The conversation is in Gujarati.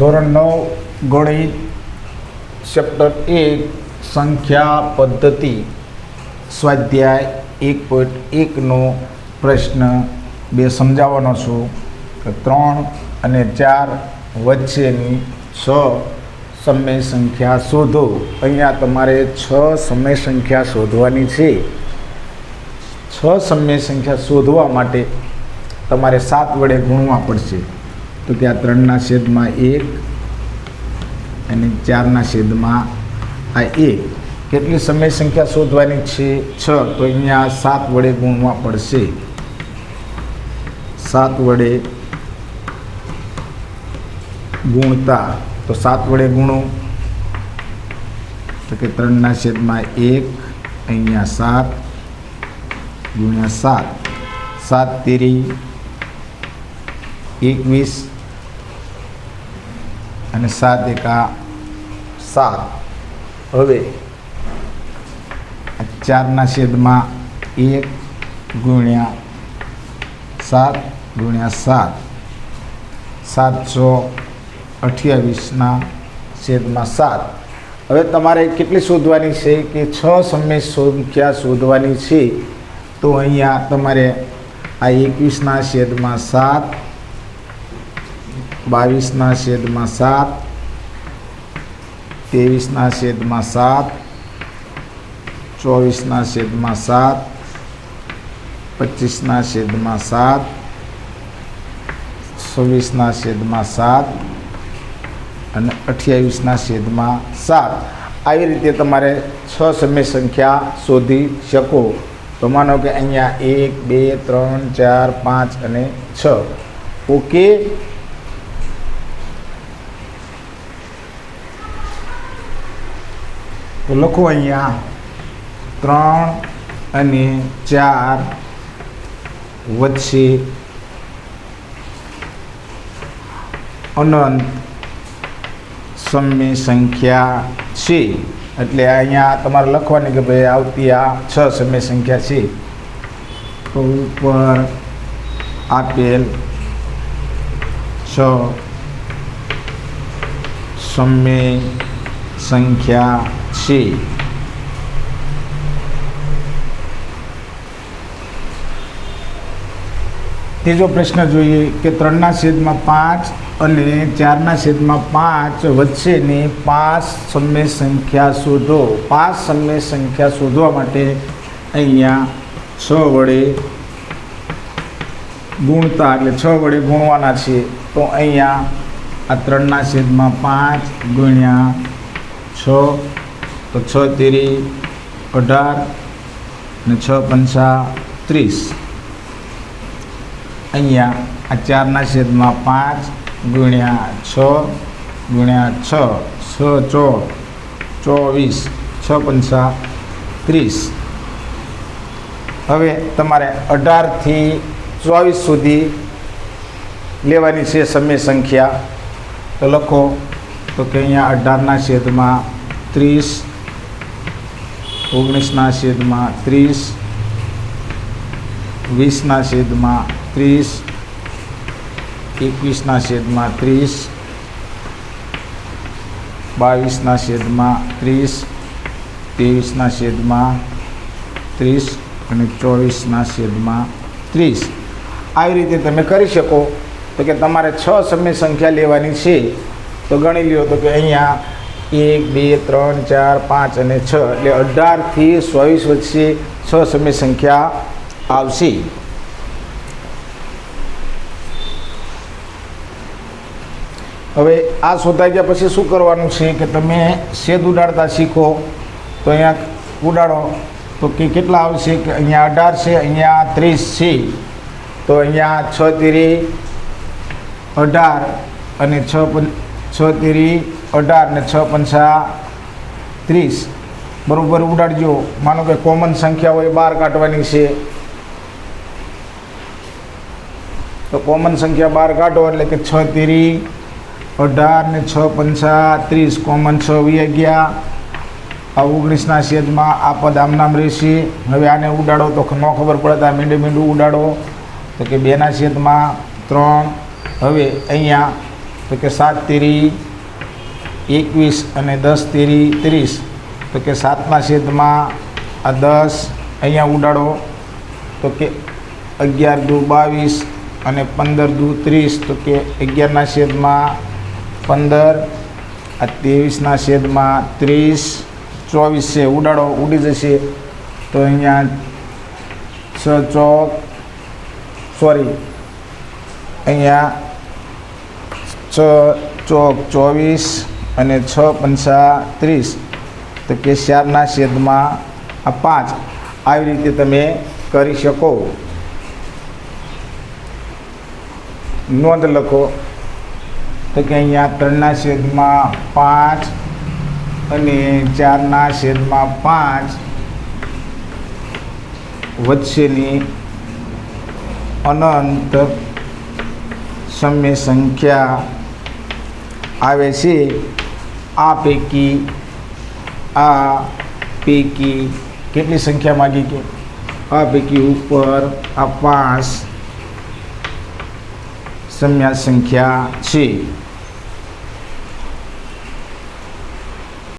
ધોરણ 9 ગણિત ચેપ્ટર 1 સંખ્યા પદ્ધતિ સ્વાધ્યાય 1.1નો પ્રશ્ન 2 સમજાવવાનો છું કે 3 અને 4 વચ્ચેની 6 સમય સંખ્યા શોધો। અહીંયા તમારે 6 સમય સંખ્યા શોધવાની છે। 6 સમય સંખ્યા શોધવા માટે તમારે 7 વડે ગુણવા પડશે। તો કે આ 3/1 અને 4/1 આ 1 કેટલી સમય સંખ્યા શોધવાની છે 6। તો અહીંયા 7 વડે ગુણવા પડશે। 7 વડે ગુણતા તો 7 વડે ગુણો તો કે 3/1 અહીંયા 7 ગુણ્યા 7 7 તેરી 21 અને 7 એકા 7। હવે 4/1 ગુણ્યા 7 ગુણ્યા 7 728/7। હવે તમારે કેટલી શોધવાની છે કે 6 સમય સંખ્યા શોધવાની છે। તો અહીંયા તમારે આ 21/7 22/7 23/7 24/7 25/7 26/7 અને 28/7 આવી રીતે તમારે 6 સમય સંખ્યા શોધી શકો। તો માનો કે અહીંયા 1 2 3 4 5 અને 6 ઓકે। તો લખો અહીંયા 3 અને 4 વચ્ચે અનંત સમય સંખ્યા છે। એટલે અહીંયા તમારે લખવાની કે ભાઈ આવતી આ 6 સમય સંખ્યા છે। તો ઉપર આપેલ 6 સમય સંખ્યા છે। ત્રીજો પ્રશ્ન જોઈએ કે 3/5 અને 4/5 વચ્ચેની 5 સમય સંખ્યા શોધો। 5 સમય સંખ્યા શોધવા માટે અહીંયા 6 વડે ગુણતા એટલે 6 વડે ગુણવાના છે। તો અહીંયા આ 3/5 ગુણ્યા 6 તો 6 તેરી 18 અને 6 × 30। અહીંયા આ 4/5 ગુણ્યા 6 ગુણ્યા 6 6 24 6 × 30। હવે તમારે 18 થી 24 સુધી લેવાની છે સમય સંખ્યા। તો લખો તો કે અહીંયા 18/30 19/30 20/30 21/30 22/30 23/30 અને 24/30 આવી રીતે તમે કરી શકો। તો કે તમારે 6 સમય સંખ્યા લેવાની છે। તો ગણી લ્યો તો કે અહીંયા 1 2 3 4 5 અને 6 એટલે 18 થી 24 વચ્ચે 6 સમય સંખ્યા આવશે। હવે આ શોધાઈ ગયા પછી શું કરવાનું છે કે તમે છેદ ઉડાડતા શીખો। તો અહીંયા ઉડાડો તો કે કેટલા આવશે કે અહીંયા 18 છે અહીંયા 30 છે। તો અહીંયા 6 તેરી 18 અને 6 તેરી 18 ને 6 × 30 બરાબર ઉડાડજો। માનો કે કોમન સંખ્યા હોય બહાર કાઢવાની છે। તો કોમન સંખ્યા બહાર કાઢો એટલે કે 6 તેરી 18 ને 6 × 30 કોમન 6 વહી ગયા। આ 19/7 આ પદ આમ નામ રહેશે। હવે આને ઉડાડો તો ન ખબર પડે આ મીંડું ઉડાડો તો કે 2/3। હવે અહીંયા તો કે 7 તેરી 21 અને 10 તેરી 30, તો કે 7ના છેદમાં આ 10 અહીંયા ઉડાડો, તો કે 11 દુ 22 અને 15 દુ 30, તો કે 11ના છેદમાં 15, આ 23ના છેદમાં 30, 24 છે ઉડાડો ઉડી જશે, તો અહીંયા 6 ચોક અહીંયા 6 ચોક 24 અને 6 પંચા 30, તો કે 4ના છેદમાં આ 5. આવી રીતે તમે કરી શકો. નોંધ લખો, તો કે અહીંયા 3ના છેદમાં 5 અને 4ના છેદમાં 5 વચ્ચેની અનંત સમય સંખ્યા આવે છે. આ પૈકી કેટલી સંખ્યા માગી કે આ પૈકી ઉપર આ 5 સમય સંખ્યા છે.